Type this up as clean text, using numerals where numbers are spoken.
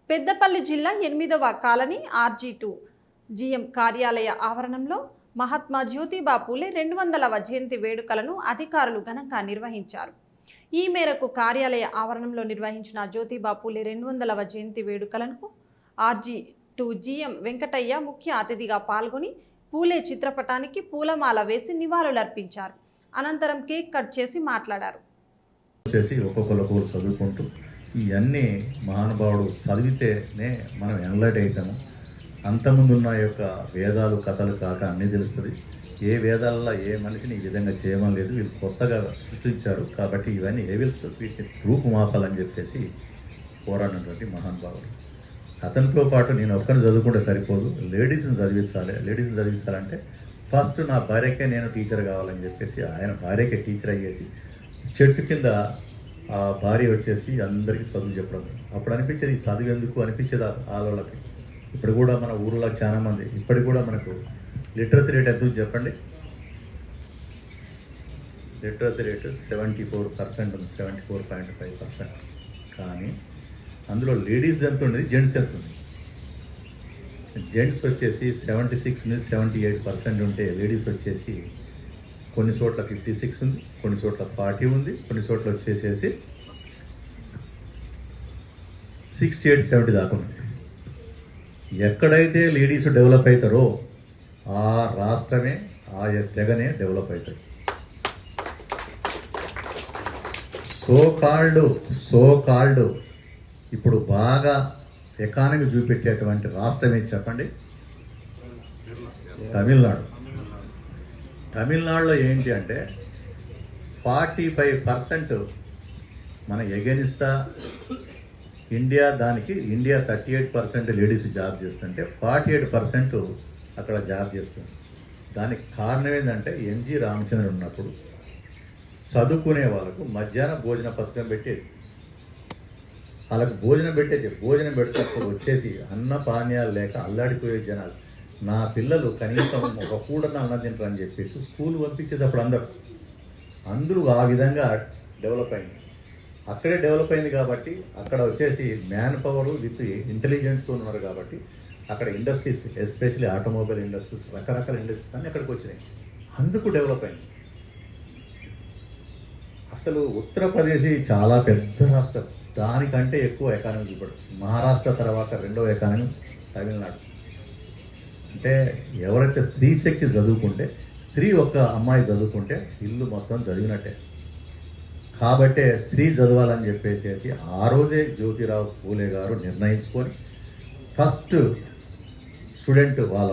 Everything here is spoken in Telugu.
పెద్దపల్లి జిల్లా 8వ కాలనీ RG2 GM కార్యాలయ ఆవరణంలో మహాత్మా జ్యోతిబా పూలే 200వ జయంతి వేడుకలను అధికారులు ఘనంగా నిర్వహించారు. ఈ మేరకు కార్యాలయ ఆవరణంలో నిర్వహించిన జ్యోతిబా పూలే 200వ జయంతి వేడుకలకు RG2 GM వెంకటయ్య ముఖ్య అతిథిగా పాల్గొని పూలే చిత్రపటానికి పూలమాల వేసి నివాళులర్పించారు. అనంతరం కేక్ కట్ చేసి మాట్లాడారు. ఒక్కొక్కరు చదువుకుంటూ ఇవన్నీ మహానుభావుడు చదివితేనే మనం ఎన్లైట్ అవుతాము. అంతకుముందున్న యొక్క వేదాలు కథలు కాక అన్నీ తెలుస్తుంది. ఏ వేదాలలో ఏ మనిషిని ఈ విధంగా చేయమని లేదు, వీళ్ళు కొత్తగా సృష్టించారు. కాబట్టి ఇవన్నీ ఏవిల్స్ వీటిని రూపుమాపాలని చెప్పేసి పోరాడినటువంటి మహానుభావుడు. అతనితో పాటు నేను ఒక్కరిని చదువుకుంటే సరిపోదు, లేడీస్ని చదివించాలంటే ఫస్ట్ నా భార్యకే నేను టీచర్ కావాలని చెప్పేసి ఆయన భార్యకే టీచర్ అయ్యేసి చెట్టు కింద ఆ భార్య వచ్చేసి అందరికీ చదువు చెప్పడం. అప్పుడు అనిపించేది చదువు ఎందుకు అనిపించేది వాళ్ళకి. ఇప్పుడు కూడా మన ఊళ్ళో చాలామంది ఇప్పటికి కూడా మనకు లిటరసీ రేట్ ఎంత చెప్పండి. లిటరసీ రేటు 74% ఉంది, 74.5%. కానీ అందులో లేడీస్ ఎంత ఉండేది, జెంట్స్ ఎంత ఉంది. జెంట్స్ వచ్చేసి 76 నుంచి 78% ఉంటే లేడీస్ వచ్చేసి కొన్ని చోట్ల 56 ఉంది, కొన్ని చోట్ల 40 ఉంది, కొన్ని చోట్ల వచ్చేసేసి 68-70 దాకా ఉంది. ఎక్కడైతే లేడీస్ డెవలప్ అవుతారో ఆ రాష్ట్రమే ఆ తెగనే డెవలప్ అవుతుంది. సో కాల్డ్ ఇప్పుడు బాగా ఎకానమీ చూపెట్టేటువంటి రాష్ట్రం ఏది చెప్పండి? తమిళనాడు. తమిళనాడులో ఏంటి అంటే 45% మన ఎగెనిస్తా ఇండియా, దానికి ఇండియా 38% లేడీస్ జాబ్ చేస్తుంటే 48% అక్కడ జాబ్ చేస్తుంది. దానికి కారణం ఏంటంటే NG రామచంద్రన్ ఉన్నప్పుడు చదువుకునే వాళ్ళకు మధ్యాహ్న భోజన పథకం పెట్టేది. వాళ్ళకు భోజనం పెట్టేటప్పుడు వచ్చేసి అన్న పానీయాలు లేక అల్లాడిపోయే జనాలు. నా పిల్లలు కనీసం ఒక పూటన అన్నం తింటారని చెప్పేసి స్కూల్ పంపించేటప్పుడు అందరూ ఆ విధంగా డెవలప్ అయింది. అక్కడే డెవలప్ అయింది కాబట్టి అక్కడ వచ్చేసి మ్యాన్ పవర్ విత్ ఇంటెలిజెన్స్తో ఉన్నారు. కాబట్టి అక్కడ ఇండస్ట్రీస్, ఎస్పెషల్లీ ఆటోమొబైల్ ఇండస్ట్రీస్, రకరకాల ఇండస్ట్రీస్ అన్నీ అక్కడికి వచ్చినాయి. అందుకు డెవలప్ అయింది. అసలు ఉత్తరప్రదేశ్ చాలా పెద్ద రాష్ట్రం, దానికంటే ఎక్కువ ఎకానమీ చూపడుతుంది. మహారాష్ట్ర తర్వాత రెండవ ఎకానమీ తమిళనాడు. అంటే ఎవరైతే స్త్రీ శక్తి చదువుకుంటే, స్త్రీ ఒక్క అమ్మాయి చదువుకుంటే ఇల్లు మొత్తం చదివినట్టే. కాబట్టే స్త్రీ చదవాలని చెప్పేసి ఆ రోజే జ్యోతిరావు పూలే గారు నిర్ణయించుకొని ఫస్ట్ స్టూడెంట్ వాళ్ళ